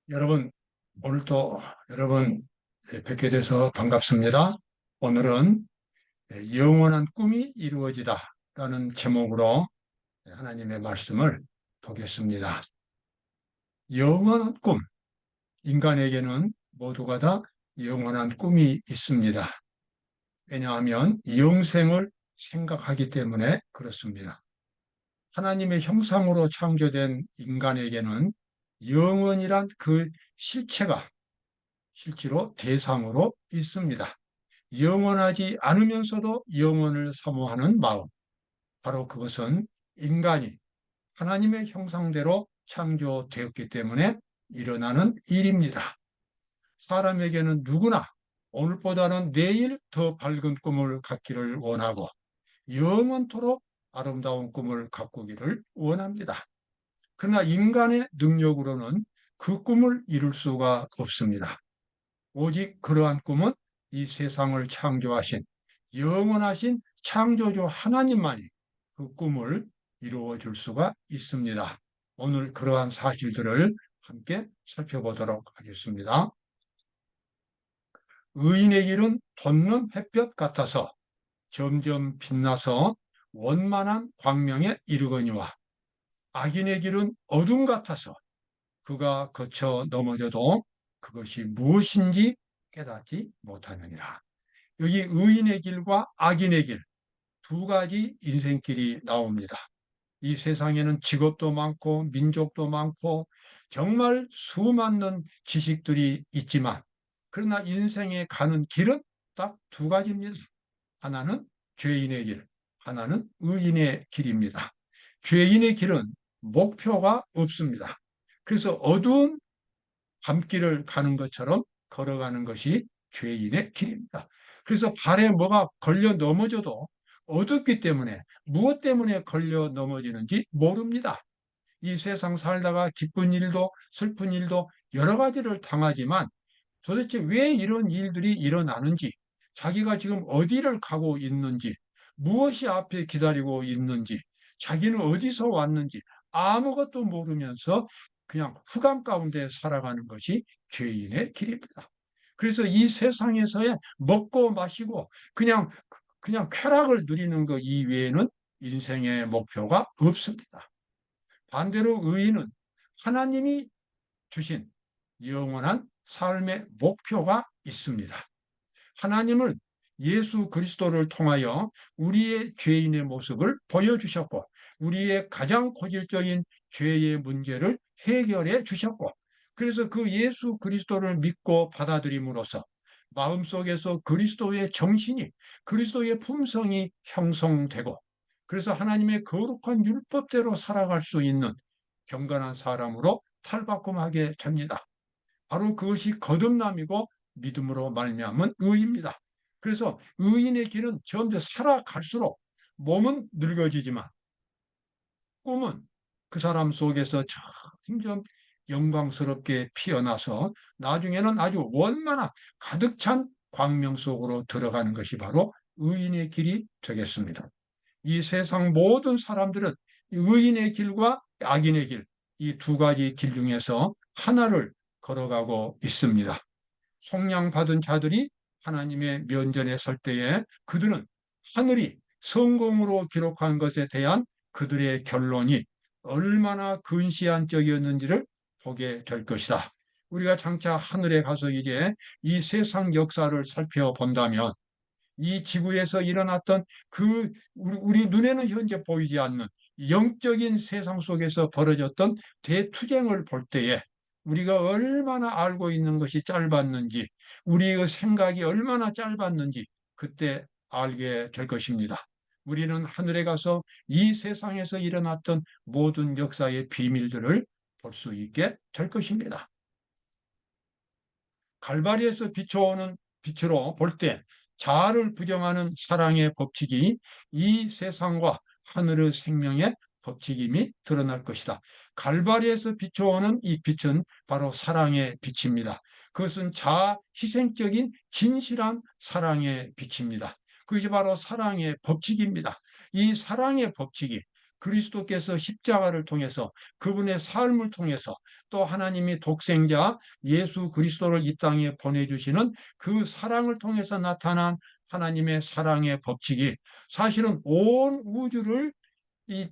여러분, 오늘도 여러분 뵙게 돼서 반갑습니다. 오늘은 영원한 꿈이 이루어지다라는 제목으로 하나님의 말씀을 보겠습니다. 영원한 꿈, 인간에게는 모두가 다 영원한 꿈이 있습니다. 왜냐하면 영생을 생각하기 때문에 그렇습니다. 하나님의 형상으로 창조된 인간에게는 영원이란 그 실체가 실제로 대상으로 있습니다. 영원하지 않으면서도 영원을 사모하는 마음, 바로 그것은 인간이 하나님의 형상대로 창조되었기 때문에 일어나는 일입니다. 사람에게는 누구나 오늘보다는 내일 더 밝은 꿈을 갖기를 원하고 영원토록 아름다운 꿈을 가꾸기를 원합니다. 그러나 인간의 능력으로는 그 꿈을 이룰 수가 없습니다. 오직 그러한 꿈은 이 세상을 창조하신 영원하신 창조주 하나님만이 그 꿈을 이루어 줄 수가 있습니다. 오늘 그러한 사실들을 함께 살펴보도록 하겠습니다. 의인의 길은 돋는 햇볕 같아서 점점 빛나서 원만한 광명에 이르거니와 악인의 길은 어둠 같아서 그가 거쳐 넘어져도 그것이 무엇인지 깨닫지 못하느니라. 여기 의인의 길과 악인의 길, 두 가지 인생길이 나옵니다. 이 세상에는 직업도 많고 민족도 많고 정말 수많은 지식들이 있지만 그러나 인생에 가는 길은 딱 두 가지입니다. 하나는 죄인의 길, 하나는 의인의 길입니다. 죄인의 길은 목표가 없습니다. 그래서 어두운 밤길을 가는 것처럼 걸어가는 것이 죄인의 길입니다. 그래서 발에 뭐가 걸려 넘어져도 어둡기 때문에 무엇 때문에 걸려 넘어지는지 모릅니다. 이 세상 살다가 기쁜 일도 슬픈 일도 여러 가지를 당하지만 도대체 왜 이런 일들이 일어나는지, 자기가 지금 어디를 가고 있는지, 무엇이 앞에 기다리고 있는지, 자기는 어디서 왔는지 아무것도 모르면서 그냥 후감 가운데 살아가는 것이 죄인의 길입니다. 그래서 이 세상에서의 먹고 마시고 그냥 쾌락을 누리는 것 이외에는 인생의 목표가 없습니다. 반대로 의인은 하나님이 주신 영원한 삶의 목표가 있습니다. 하나님은 예수 그리스도를 통하여 우리의 죄인의 모습을 보여주셨고, 우리의 가장 고질적인 죄의 문제를 해결해 주셨고, 그래서 그 예수 그리스도를 믿고 받아들임으로써 마음속에서 그리스도의 정신이, 그리스도의 품성이 형성되고, 그래서 하나님의 거룩한 율법대로 살아갈 수 있는 경건한 사람으로 탈바꿈하게 됩니다. 바로 그것이 거듭남이고 믿음으로 말미암은 의입니다. 그래서 의인의 길은 점점 살아갈수록 몸은 늙어지지만 꿈은 그 사람 속에서 점점 영광스럽게 피어나서 나중에는 아주 원만한 가득 찬 광명 속으로 들어가는 것이 바로 의인의 길이 되겠습니다. 이 세상 모든 사람들은 의인의 길과 악인의 길, 이 두 가지 길 중에서 하나를 걸어가고 있습니다. 속량받은 자들이 하나님의 면전에 설 때에 그들은 하늘이 성공으로 기록한 것에 대한 그들의 결론이 얼마나 근시안적이었는지를 보게 될 것이다. 우리가 장차 하늘에 가서 이제 이 세상 역사를 살펴본다면 이 지구에서 일어났던 그 우리 눈에는 현재 보이지 않는 영적인 세상 속에서 벌어졌던 대투쟁을 볼 때에 우리가 얼마나 알고 있는 것이 짧았는지, 우리의 생각이 얼마나 짧았는지 그때 알게 될 것입니다. 우리는 하늘에 가서 이 세상에서 일어났던 모든 역사의 비밀들을 볼 수 있게 될 것입니다. 갈바리에서 비춰오는 빛으로 볼 때 자아를 부정하는 사랑의 법칙이 이 세상과 하늘의 생명의 법칙임이 드러날 것이다. 갈바리에서 비춰오는 이 빛은 바로 사랑의 빛입니다. 그것은 자아 희생적인 진실한 사랑의 빛입니다. 그것이 바로 사랑의 법칙입니다. 이 사랑의 법칙이 그리스도께서 십자가를 통해서 그분의 삶을 통해서 또 하나님이 독생자 예수 그리스도를 이 땅에 보내주시는 그 사랑을 통해서 나타난 하나님의 사랑의 법칙이 사실은 온 우주를 이,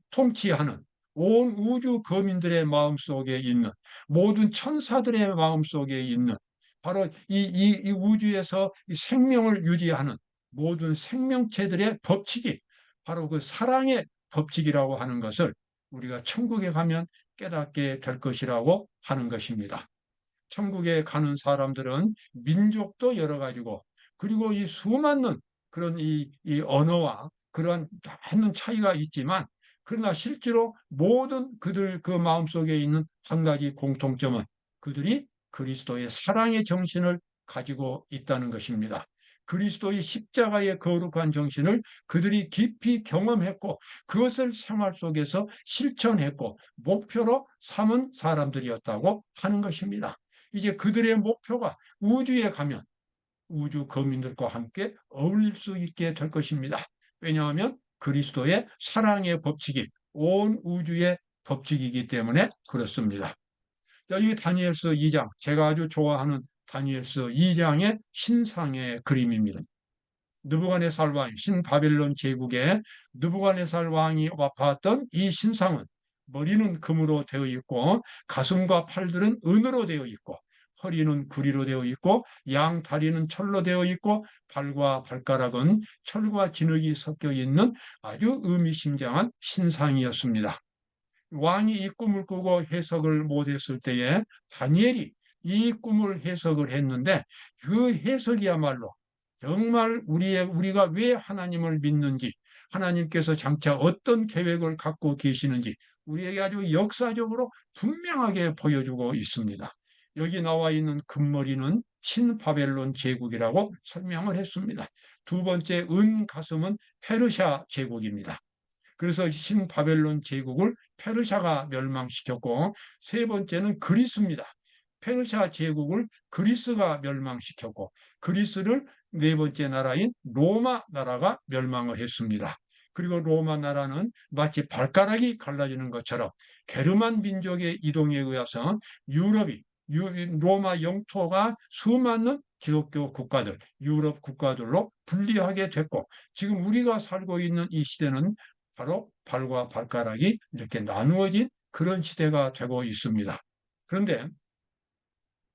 통치하는 온 우주 거민들의 마음속에 있는 모든 천사들의 마음속에 있는 바로 이 우주에서 이 생명을 유지하는 모든 생명체들의 법칙이 바로 그 사랑의 법칙이라고 하는 것을 우리가 천국에 가면 깨닫게 될 것이라고 하는 것입니다. 천국에 가는 사람들은 민족도 여러 가지고 그리고 이 수많은 그런 이 언어와 그런 많은 차이가 있지만 그러나 실제로 모든 그들 그 마음속에 있는 한 가지 공통점은 그들이 그리스도의 사랑의 정신을 가지고 있다는 것입니다. 그리스도의 십자가의 거룩한 정신을 그들이 깊이 경험했고 그것을 생활 속에서 실천했고 목표로 삼은 사람들이었다고 하는 것입니다. 이제 그들의 목표가 우주에 가면 우주 거민들과 함께 어울릴 수 있게 될 것입니다. 왜냐하면 그리스도의 사랑의 법칙이 온 우주의 법칙이기 때문에 그렇습니다. 자, 이 다니엘서 2장, 제가 아주 좋아하는 다니엘서 2장의 신상의 그림입니다. 느부갓네살 왕, 신바벨론 제국의 느부갓네살 왕이 와봤던 이 신상은 머리는 금으로 되어 있고 가슴과 팔들은 은으로 되어 있고 허리는 구리로 되어 있고 양 다리는 철로 되어 있고 발과 발가락은 철과 진흙이 섞여 있는 아주 의미심장한 신상이었습니다. 왕이 이 꿈을 꾸고 해석을 못했을 때에 다니엘이 이 꿈을 해석을 했는데 그 해석이야말로 정말 우리가 왜 하나님을 믿는지, 하나님께서 장차 어떤 계획을 갖고 계시는지 우리에게 아주 역사적으로 분명하게 보여주고 있습니다. 여기 나와 있는 금머리는 신바벨론 제국이라고 설명을 했습니다. 두 번째 은 가슴은 페르시아 제국입니다. 그래서 신바벨론 제국을 페르시아가 멸망시켰고 세 번째는 그리스입니다. 페르시아 제국을 그리스가 멸망시켰고 그리스를 네 번째 나라인 로마 나라가 멸망을 했습니다. 그리고 로마 나라는 마치 발가락이 갈라지는 것처럼 게르만 민족의 이동에 의해서 유럽이 로마 영토가 수많은 기독교 국가들, 유럽 국가들로 분리하게 됐고 지금 우리가 살고 있는 이 시대는 바로 발과 발가락이 이렇게 나누어진 그런 시대가 되고 있습니다. 그런데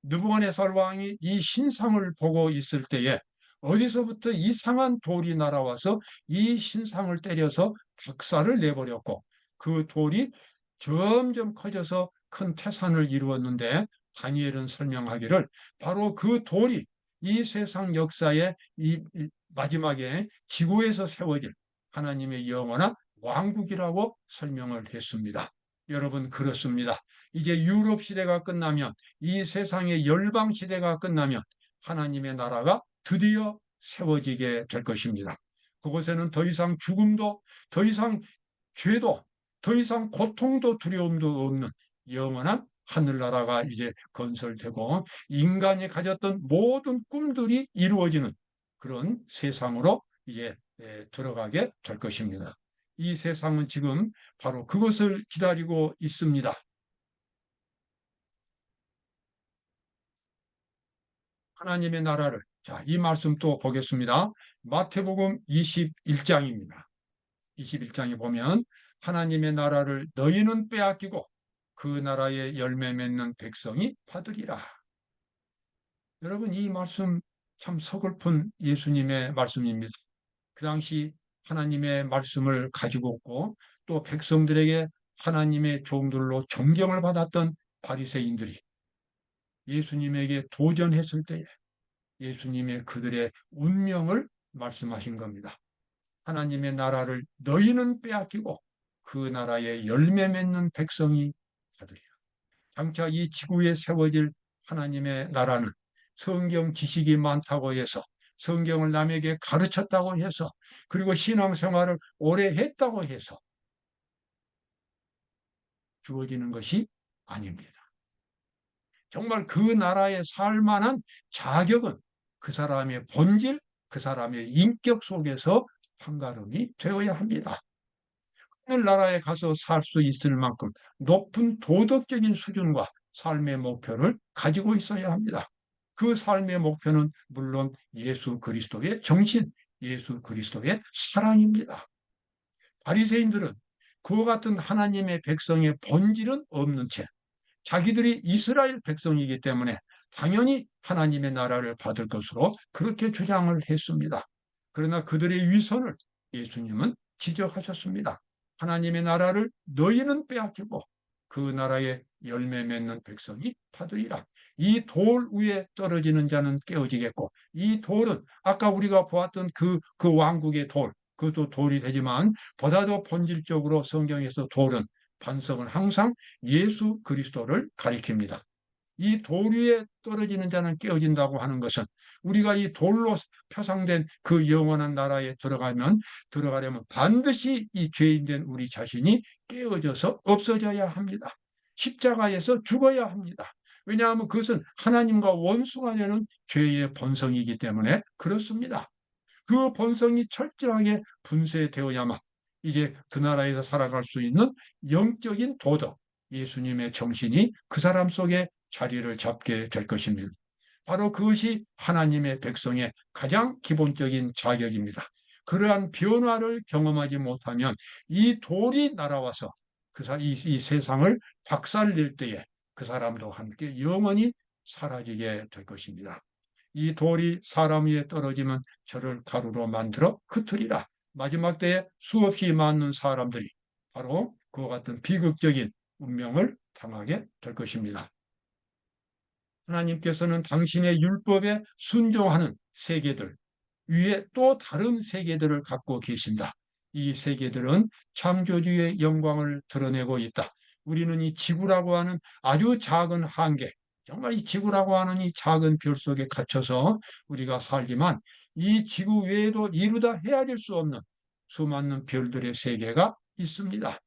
느부갓네살 왕이 이 신상을 보고 있을 때에 어디서부터 이상한 돌이 날아와서 이 신상을 때려서 박살을 내버렸고 그 돌이 점점 커져서 큰 태산을 이루었는데 다니엘은 설명하기를 바로 그 돌이 이 세상 역사의 이 마지막에 지구에서 세워질 하나님의 영원한 왕국이라고 설명을 했습니다. 여러분 그렇습니다. 이제 유럽 시대가 끝나면 이 세상의 열방 시대가 끝나면 하나님의 나라가 드디어 세워지게 될 것입니다. 그곳에는 더 이상 죽음도 더 이상 죄도 더 이상 고통도 두려움도 없는 영원한 하늘나라가 이제 건설되고 인간이 가졌던 모든 꿈들이 이루어지는 그런 세상으로 이제 들어가게 될 것입니다. 이 세상은 지금 바로 그것을 기다리고 있습니다. 하나님의 나라를. 자, 이 말씀 또 보겠습니다. 마태복음 21장입니다. 21장에 보면 하나님의 나라를 너희는 빼앗기고 그 나라의 열매 맺는 백성이 받으리라. 여러분, 이 말씀 참 서글픈 예수님의 말씀입니다. 그 당시 하나님의 말씀을 가지고 있고 또 백성들에게 하나님의 종들로 존경을 받았던 바리새인들이 예수님에게 도전했을 때에 예수님의 그들의 운명을 말씀하신 겁니다. 하나님의 나라를 너희는 빼앗기고 그 나라의 열매 맺는 백성이 받으리라. 장차 이 지구에 세워질 하나님의 나라는 성경 지식이 많다고 해서 성경을 남에게 가르쳤다고 해서 그리고 신앙생활을 오래 했다고 해서 주어지는 것이 아닙니다. 정말 그 나라에 살 만한 자격은 그 사람의 본질, 그 사람의 인격 속에서 판가름이 되어야 합니다. 하늘나라에 가서 살 수 있을 만큼 높은 도덕적인 수준과 삶의 목표를 가지고 있어야 합니다. 그 삶의 목표는 물론 예수 그리스도의 정신, 예수 그리스도의 사랑입니다. 바리새인들은 그와 같은 하나님의 백성의 본질은 없는 채 자기들이 이스라엘 백성이기 때문에 당연히 하나님의 나라를 받을 것으로 그렇게 주장을 했습니다. 그러나 그들의 위선을 예수님은 지적하셨습니다. 하나님의 나라를 너희는 빼앗기고 그 나라에 열매 맺는 백성이 받으리라. 이 돌 위에 떨어지는 자는 깨어지겠고, 이 돌은 아까 우리가 보았던 그 왕국의 돌, 그것도 돌이 되지만 보다도 본질적으로 성경에서 돌은 반석은 항상 예수 그리스도를 가리킵니다. 이 돌 위에 떨어지는 자는 깨어진다고 하는 것은 우리가 이 돌로 표상된 그 영원한 나라에 들어가려면 반드시 이 죄인된 우리 자신이 깨어져서 없어져야 합니다. 십자가에서 죽어야 합니다. 왜냐하면 그것은 하나님과 원수가 되는 죄의 본성이기 때문에 그렇습니다. 그 본성이 철저하게 분쇄되어야만 이제 그 나라에서 살아갈 수 있는 영적인 도덕, 예수님의 정신이 그 사람 속에 자리를 잡게 될 것입니다. 바로 그것이 하나님의 백성의 가장 기본적인 자격입니다. 그러한 변화를 경험하지 못하면 이 돌이 날아와서 이 세상을 박살낼 때에 그 사람도 함께 영원히 사라지게 될 것입니다. 이 돌이 사람 위에 떨어지면 저를 가루로 만들어 흩으리라. 마지막 때에 수없이 많은 사람들이 바로 그와 같은 비극적인 운명을 당하게 될 것입니다. 하나님께서는 당신의 율법에 순종하는 세계들 위에 또 다른 세계들을 갖고 계신다. 이 세계들은 창조주의 영광을 드러내고 있다. 우리는 이 지구라고 하는 아주 작은 한계, 정말 이 지구라고 하는 이 작은 별 속에 갇혀서 우리가 살지만 이 지구 외에도 이루다 헤아릴 수 없는 수많은 별들의 세계가 있습니다.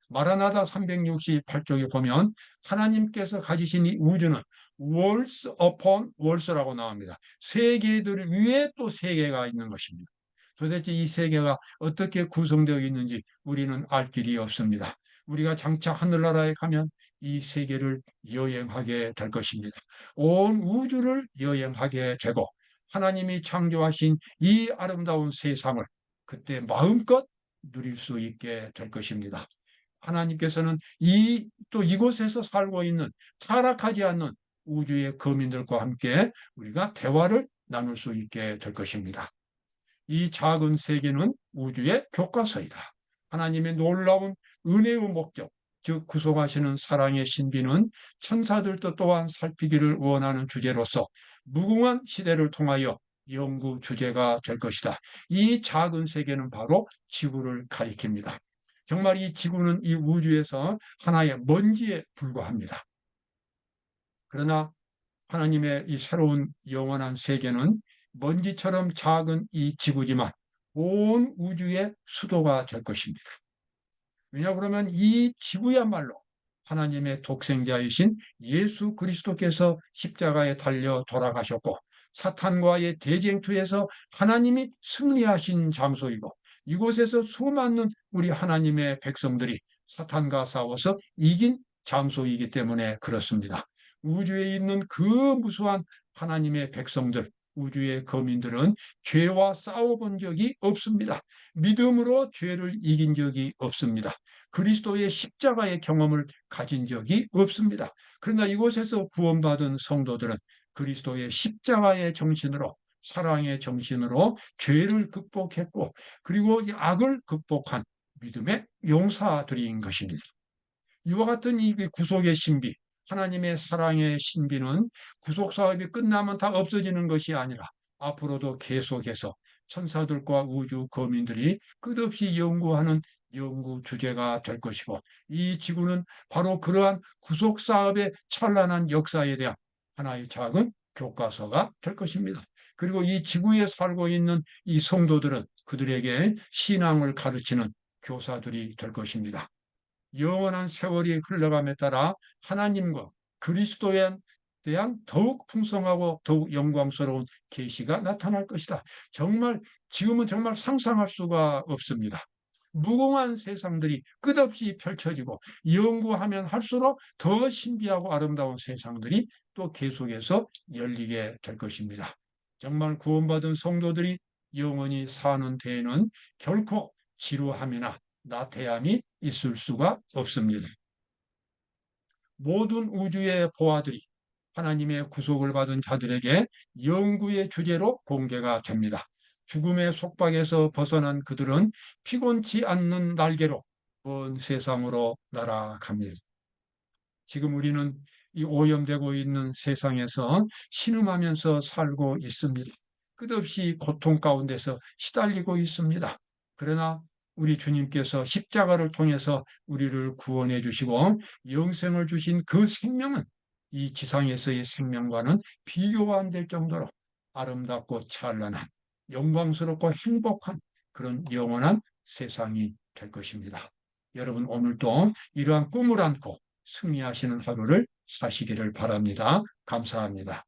마라나다 368쪽에 보면 하나님께서 가지신 이 우주는 worlds upon worlds라고 나옵니다. 세계들 위에 또 세계가 있는 것입니다. 도대체 이 세계가 어떻게 구성되어 있는지 우리는 알 길이 없습니다. 우리가 장차 하늘나라에 가면 이 세계를 여행하게 될 것입니다. 온 우주를 여행하게 되고 하나님이 창조하신 이 아름다운 세상을 그때 마음껏 누릴 수 있게 될 것입니다. 하나님께서는 또 이곳에서 살고 있는 타락하지 않는 우주의 거민들과 함께 우리가 대화를 나눌 수 있게 될 것입니다. 이 작은 세계는 우주의 교과서이다. 하나님의 놀라운 은혜의 목적, 즉 구속하시는 사랑의 신비는 천사들도 또한 살피기를 원하는 주제로서 무궁한 시대를 통하여 연구 주제가 될 것이다. 이 작은 세계는 바로 지구를 가리킵니다. 정말 이 지구는 이 우주에서 하나의 먼지에 불과합니다. 그러나 하나님의 이 새로운 영원한 세계는 먼지처럼 작은 이 지구지만 온 우주의 수도가 될 것입니다. 왜냐 그러면 이 지구야말로 하나님의 독생자이신 예수 그리스도께서 십자가에 달려 돌아가셨고 사탄과의 대쟁투에서 하나님이 승리하신 장소이고 이곳에서 수많은 우리 하나님의 백성들이 사탄과 싸워서 이긴 장소이기 때문에 그렇습니다. 우주에 있는 그 무수한 하나님의 백성들, 우주의 거민들은 죄와 싸워본 적이 없습니다. 믿음으로 죄를 이긴 적이 없습니다. 그리스도의 십자가의 경험을 가진 적이 없습니다. 그러나 이곳에서 구원받은 성도들은 그리스도의 십자가의 정신으로 사랑의 정신으로 죄를 극복했고 그리고 이 악을 극복한 믿음의 용사들인 것입니다. 이와 같은 이 구속의 신비, 하나님의 사랑의 신비는 구속 사업이 끝나면 다 없어지는 것이 아니라 앞으로도 계속해서 천사들과 우주 거민들이 끝없이 연구하는 연구 주제가 될 것이고 이 지구는 바로 그러한 구속 사업의 찬란한 역사에 대한 하나의 작은 교과서가 될 것입니다. 그리고 이 지구에 살고 있는 이 성도들은 그들에게 신앙을 가르치는 교사들이 될 것입니다. 영원한 세월이 흘러감에 따라 하나님과 그리스도에 대한 더욱 풍성하고 더욱 영광스러운 계시가 나타날 것이다. 정말 지금은 정말 상상할 수가 없습니다. 무궁한 세상들이 끝없이 펼쳐지고 연구하면 할수록 더 신비하고 아름다운 세상들이 또 계속해서 열리게 될 것입니다. 정말 구원받은 성도들이 영원히 사는 데에는 결코 지루함이나 나태함이 있을 수가 없습니다. 모든 우주의 보화들이 하나님의 구속을 받은 자들에게 연구의 주제로 공개가 됩니다. 죽음의 속박에서 벗어난 그들은 피곤치 않는 날개로 먼 세상으로 날아갑니다. 지금 우리는 이 오염되고 있는 세상에서 신음하면서 살고 있습니다. 끝없이 고통 가운데서 시달리고 있습니다. 그러나 우리 주님께서 십자가를 통해서 우리를 구원해 주시고 영생을 주신 그 생명은 이 지상에서의 생명과는 비교가 안 될 정도로 아름답고 찬란한 영광스럽고 행복한 그런 영원한 세상이 될 것입니다. 여러분 오늘도 이러한 꿈을 안고 승리하시는 하루를 사시기를 바랍니다. 감사합니다.